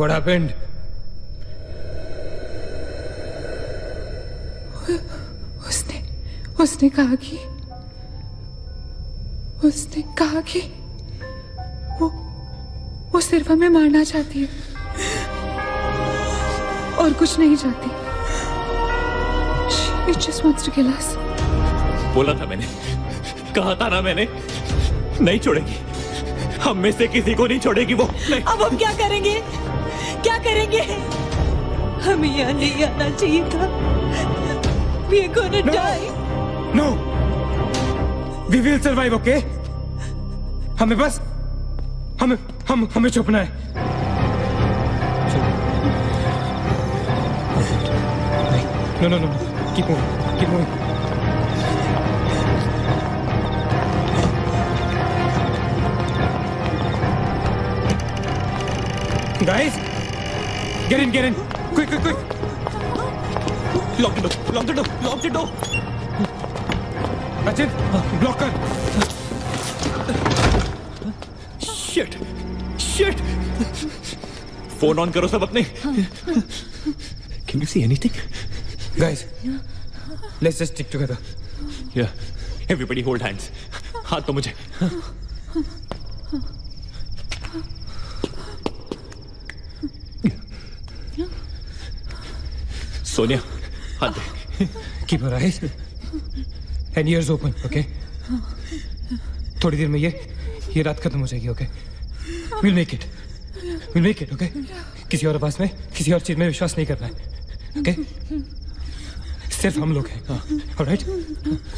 What happened? उसने कहा कि वो सिर्फ हमें मारना चाहती है और कुछ नहीं चाहती। She just wants to kill us. बोला था मैंने, कहा था ना मैंने, नहीं छोड़ेगी, हम में से किसी को नहीं छोड़ेगी वो। नहीं। अब हम क्या करेंगे? क्या करेंगे? हमें यहाँ नहीं आना चाहिए था। We are gonna die. No. We will survive, okay? हमें बस हमें छुपना है। No. Keep moving. Guys, get in. Quick. Lock the door. Rachit, block कर। Shit. फोन ऑन करो सब अपने। Can you see anything? Guys, let's just stick together. Yeah. Everybody hold hands. हाथ तो मुझे। सोनिया, हाथ दे। Keep your eyes and ears open, okay? थोड़ी देर में ये रात खत्म हो जाएगी, okay? We'll make it, okay? किसी और आवाज में, किसी और चीज में विश्वास नहीं करना है, okay? सिर्फ हम लोग हैं, all right?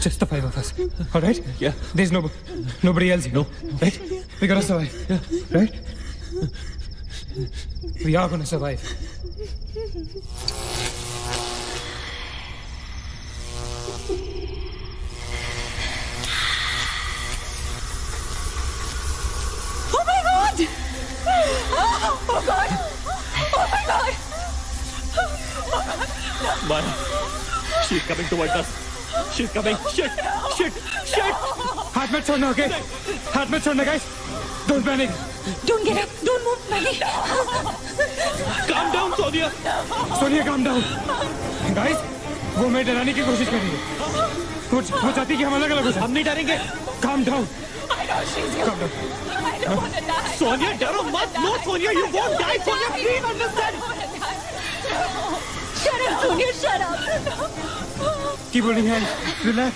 Just the 5 of us, all right? Yeah. There's nobody else here, no, right? We're gonna survive, right? We are gonna survive. Oh my God! Oh God! Oh my God! Maya, she's coming towards us. She's coming. Shit! हाथ मत छोड़ना, okay? हाथ मत छोड़ना, guys. Don't panic. Don't get up. Don't move, Maggie. Calm down, Sonia. Sonia, calm down. Guys, वो मैं डराने की कोशिश कर रही है। वो चाहती कि हम अलग अलग हो जाएं। हम नहीं डरेंगे। Calm down. I know she's your... Calm down. I don't want to die. Sonia, डरो मत। No, Sonia, you won't die. Sonia, please understand. Shut up, Sonia. Shut up. Keep holding hands. Relax.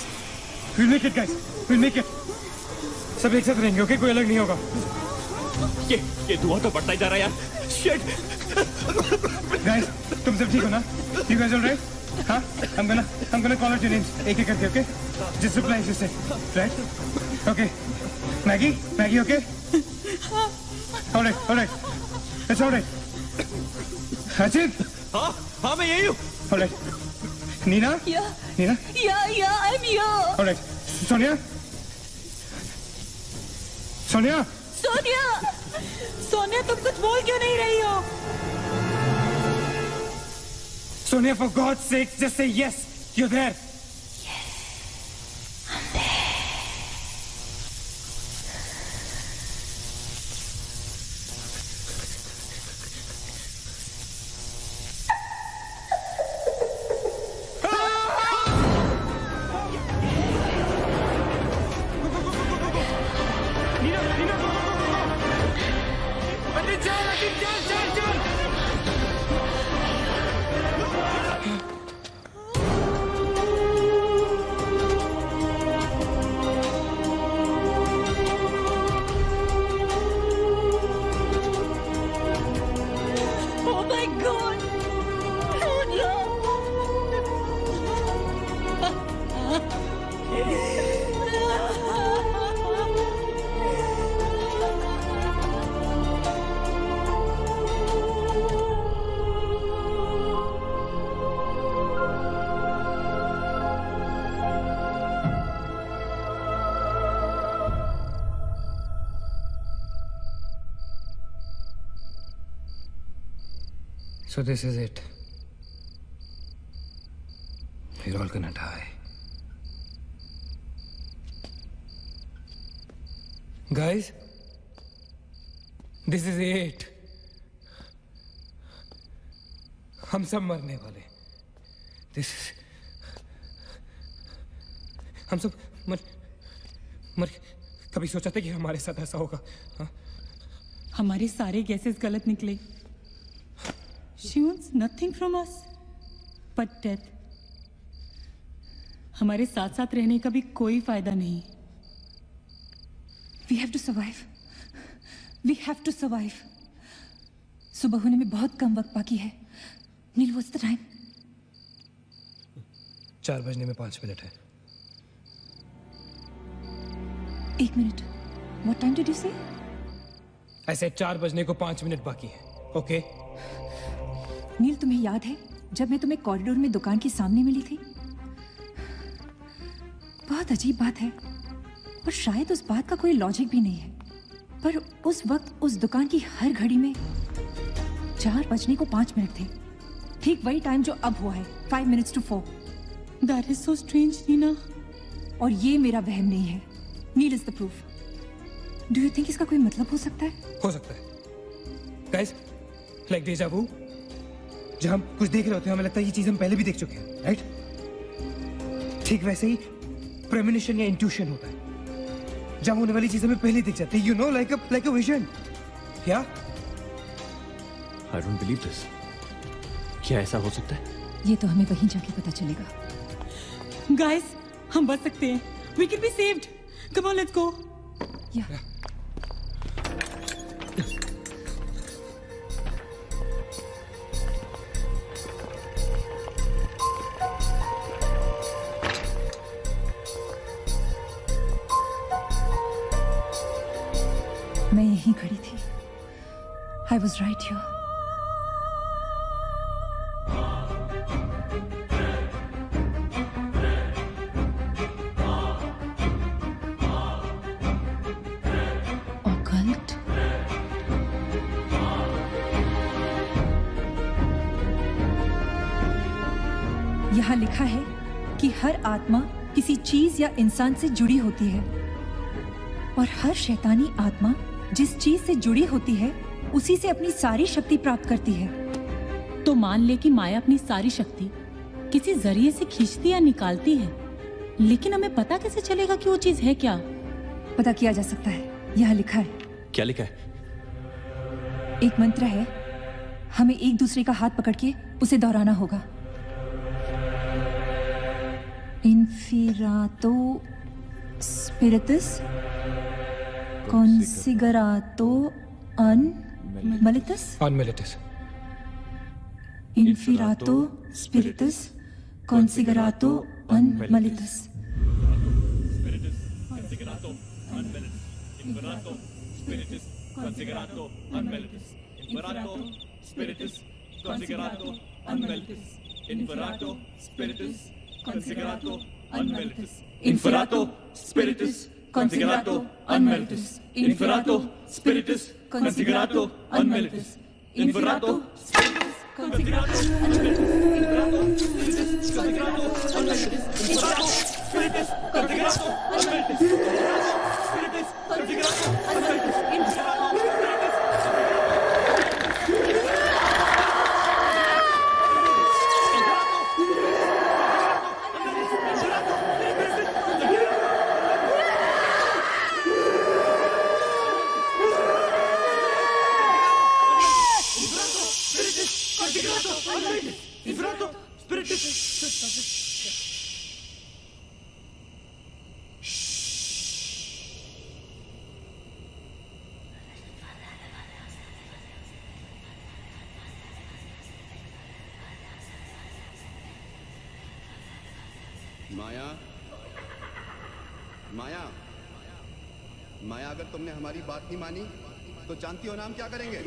We'll make it, guys. We'll make it. सब एक साथ रहेंगे, okay? कोई अलग नहीं होगा। ये धुआं तो बढ़ता ही जा रहा है यार। Shit. Guys, तुम सब ठीक हो ना? You guys all right? हाँ? I'm gonna call out your names एक एक करके, okay? Just reply just say, right? Okay. Maggie, okay? All right. It's all right. Achit? हाँ, मैं यही हूँ। All right. Nina? Yeah. Nina? Yeah, I'm here. All right. Sonia? Sonia! Sonia तुम कुछ बोल क्यों नहीं रही हो? Sonia, for God's sake, just say yes. You're there. Oh my God! Sonia! So this is it. We're all gonna die. Guys, this is it. हम सब मरने वाले। This is... हम सब मर कभी सोचा था कि हमारे साथ ऐसा होगा? हाँ? हमारे सारे गैसेस गलत निकले। She wants nothing from us but death. हमारे साथ साथ रहने का भी कोई फायदा नहीं। We have to survive. We have to survive. सुबह होने में बहुत कम वक्त बाकी है। नील, what's the time? 4 बजने में 5 मिनट है। 1 minute. What time did you say? ऐसे 4 बजने को 5 मिनट बाकी है, ओके? नील, तुम्हें याद है जब मैं तुम्हें कॉरिडोर में दुकान के सामने मिली थी? बहुत अजीब बात है और शायद उस बात का कोई लॉजिक भी नहीं है, पर उस वक्त उस दुकान की हर घड़ी में 4 बजने को 5 मिनट थे। ठीक वही टाइम जो अब हुआ है, 5 minutes to 4. That is so strange, Neena. और ये मेरा वहम नहीं है। Neel is the proof. Do you think इसका कोई मतलब हो सकता है? हो सकता है। गाइस, लाइक डेजा वू, जब हम कुछ देख रहे होते हैं हमें लगता है ये चीज हम पहले भी देख चुके हैं, राइट? ठीक वैसे ही प्रेमोनिशन या इंट्यूशन होता है, जब होने वाली चीज हमें पहले दिख जाती है, you know, like a vision. क्या? I don't believe this. क्या ऐसा हो सकता है? ये तो हमें वहीं जाके पता चलेगा। गाइस, हम बच सकते हैं। We can be saved. Come on, let's go. Yeah. मैं यहीं खड़ी थी। I was right here. Occult? यहाँ लिखा है कि हर आत्मा किसी चीज या इंसान से जुड़ी होती है और हर शैतानी आत्मा जिस चीज से जुड़ी होती है उसी से अपनी सारी शक्ति प्राप्त करती है। तो मान ले कि माया अपनी सारी शक्ति किसी जरिए से खींचती या निकालती है, लेकिन हमें पता कैसे चलेगा कि वो चीज है क्या? पता किया जा सकता है, यहाँ लिखा है। क्या लिखा है? एक मंत्र है, हमें एक दूसरे का हाथ पकड़ के उसे दोहराना होगा। इन्फिरातो स्पिरिटस कॉन्सिगरातो अनमिलिटस। Inferato spiritus considerato unmalitus. Inferato spiritus considerato unmalitus. Inferato spiritus considerato unmalitus. Inferato spiritus considerato unmalitus. Inferato spiritus considerato unmalitus. Inferato spiritus considerato unmalitus. Inferato spiritus considerato unmalitus. Inferato spiritus considerato unmalitus. Inferato spiritus considerato unmalitus. Spiritus considerato unmalitus. Inferato माया, माया, माया, अगर तुमने हमारी बात नहीं मानी तो जानती हो ना हम क्या करेंगे?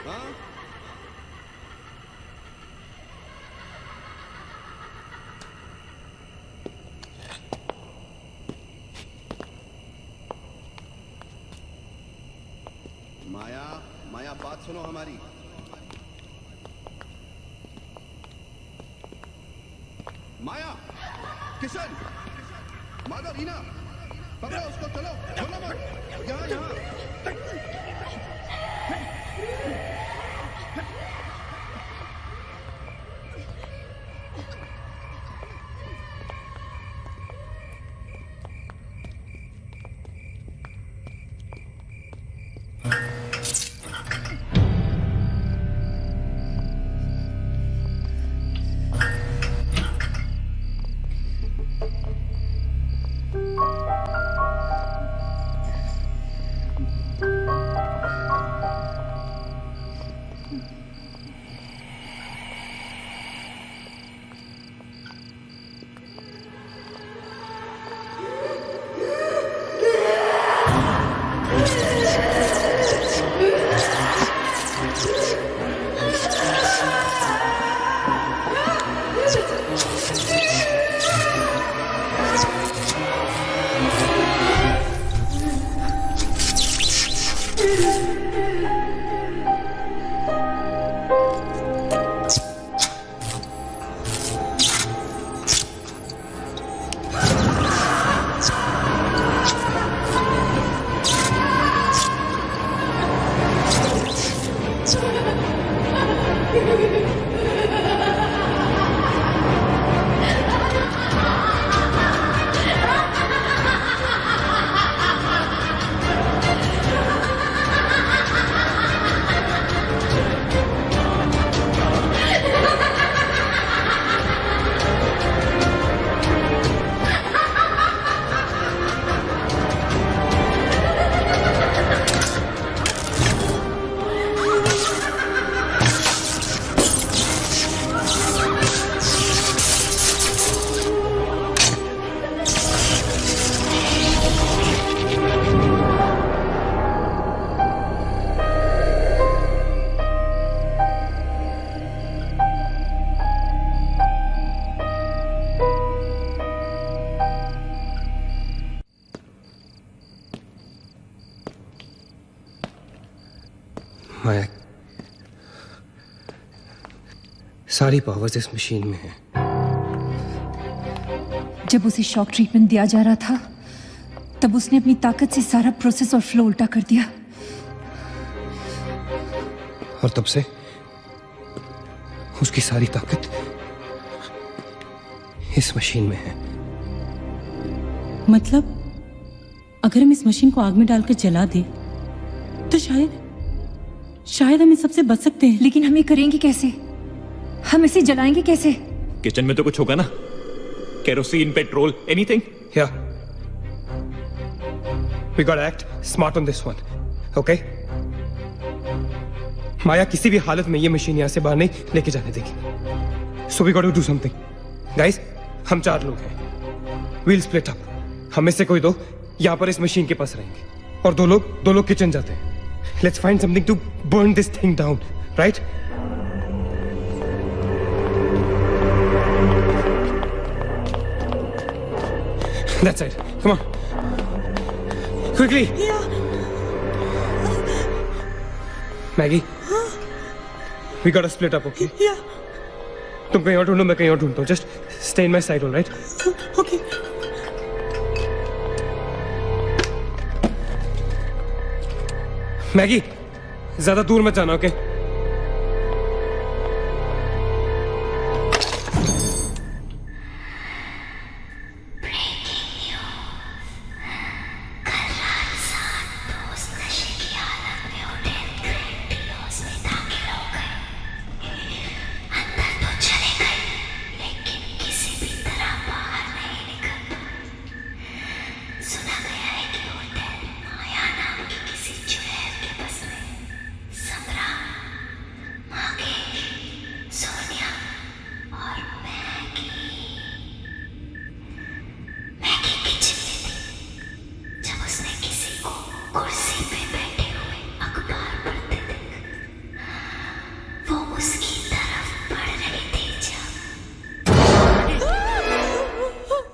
हाँ? माया, माया, बात सुनो हमारी। माया, किशन, माधव, रीना, पकड़ो उसको, चलो, छोड़ो मत, यहाँ यहाँ। माया, सारी पावर्स इस मशीन में है। जब उसे शॉक ट्रीटमेंट दिया जा रहा था तब उसने अपनी ताकत से सारा प्रोसेस और फ्लो उल्टा कर दिया। और तब से उसकी सारी ताकत इस मशीन में है। मतलब अगर हम इस मशीन को आग में डालकर जला दें तो शायद हम इस सबसे बच सकते हैं। लेकिन हम ये करेंगे कैसे? हम इसे जलाएंगे कैसे? किचन में तो कुछ होगा ना, kerosene, petrol, anything. Yeah. We gotta act smart on this one. Okay? माया किसी भी हालत में ये मशीन यहां से बाहर नहीं लेके जाने देगी। So we gotta do something. Guys, हम 4 लोग हैं। We'll split up. हम में से कोई 2 यहां पर इस मशीन के पास रहेंगे और 2 लोग किचन जाते हैं। Let's find something to burn this thing down, right? That's it. Come on. Quickly. Yeah. Maggie. We gotta split up, okay? Yeah. तुम कहीं और ढूंढो, मैं कहीं और ढूंढता हूँ. Just stay in my side, all right? Okay. Maggi, ज्यादा दूर मत जाना, ओके?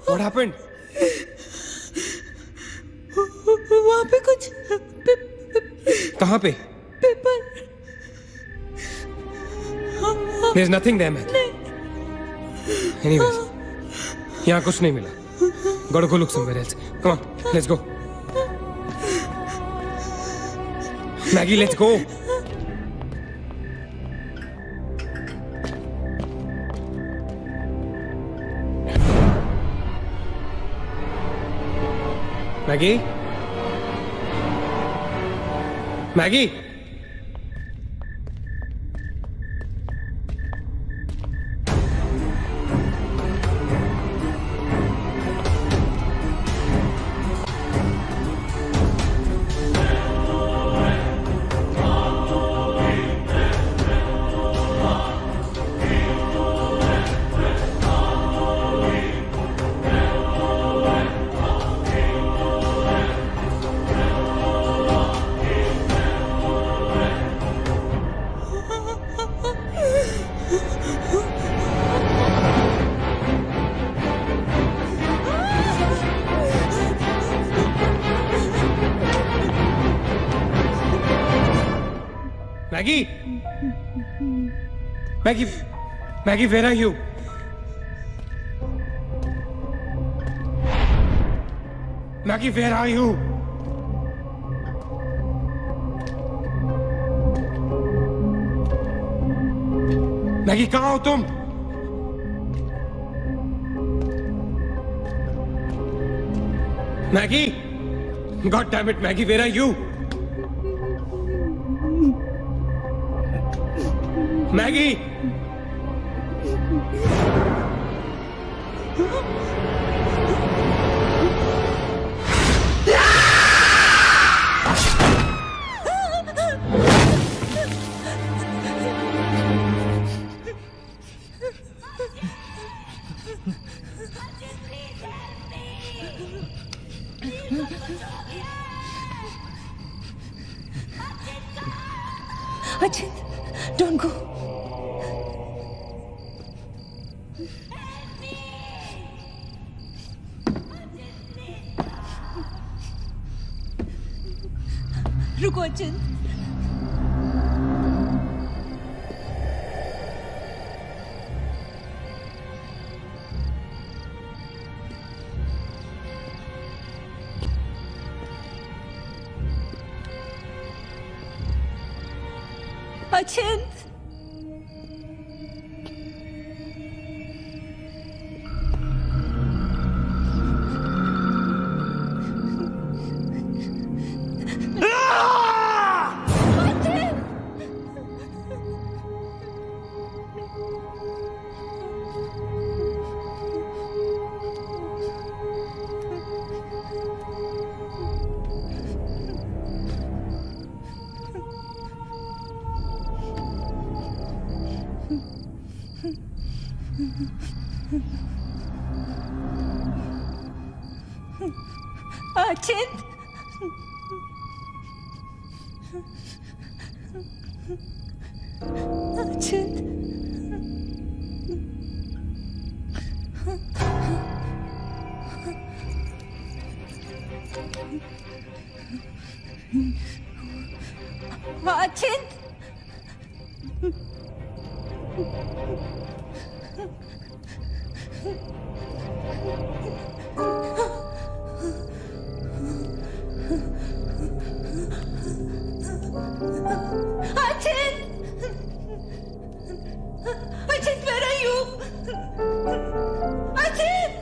What happened? वहाँ पे कुछ कहाँ पे? Paper. There's nothing there, Maggie. Anyways, यहाँ कुछ नहीं मिला. Gotta go look somewhere else. Come on, let's go. Maggie, let's go. Maggie? Maggie? Maggie? Maggie, where are you? Maggie, where are you? Maggie, कहाँ हो तुम? Maggie? God damn it, Maggie, where are you? Maggie! Ajit, don't go. रुको अचित। अचिंत अचिंत अचिंत अचिंत Ajit, where are you? Ajit!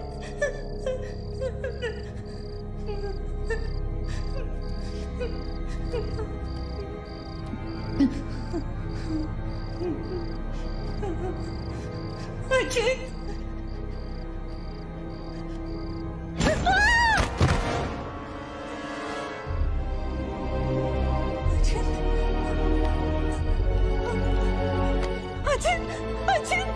Ajit!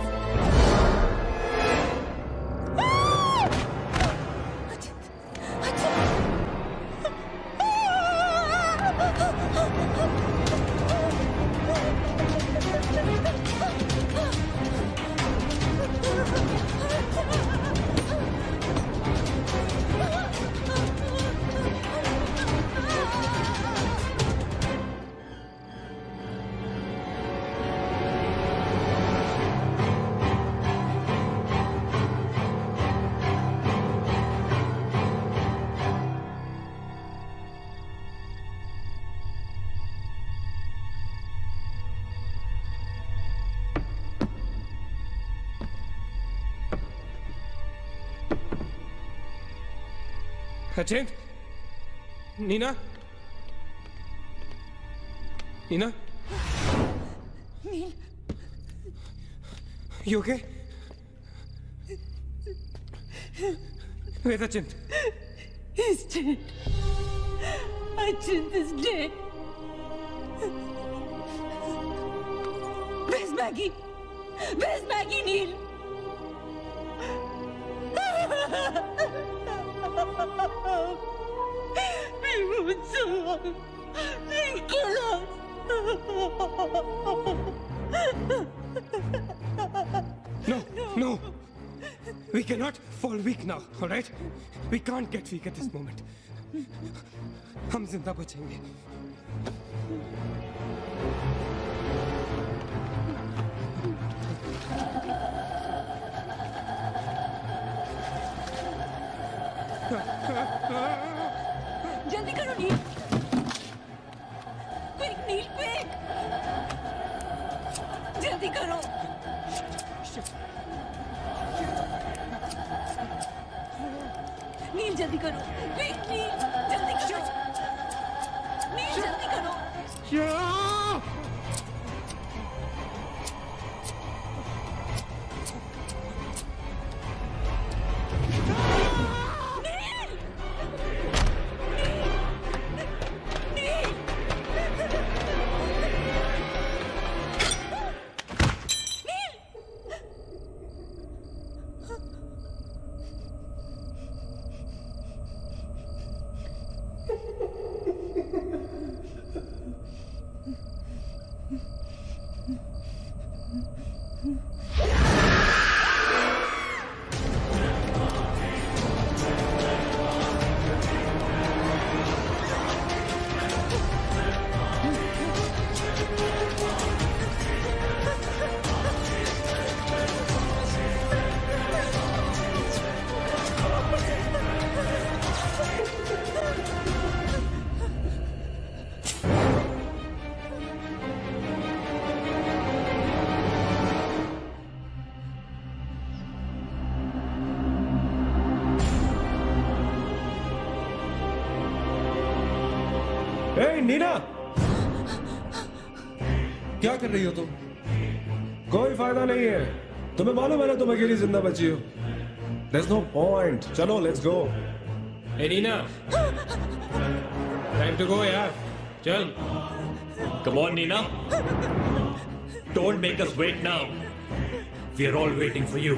अचिंत, Neena, Neena, nil, you okay? Where's Achint? He's dead. Achint is dead. Where's Maggie? Where's Maggie, Neil? We were so long. They kill us. No. We cannot fall weak now, all right? We can't get weak at this moment. हम जिंदा बचेंगे. जल्दी करो नील. Quick, नील, quick. जल्दी करो. नील जल्दी करो. Quick, नील जल्दी करो. नील जल्दी करो. ए नीना, क्या कर रही हो तुम? कोई फायदा नहीं है, तुम्हें मालूम है ना तुम अकेली जिंदा बची हो। There's no point. चलो लेट्स गो। ए नीना, टाइम टू गो यार, चल। Come on, Nina. Don't make us wait now. We are all waiting for you.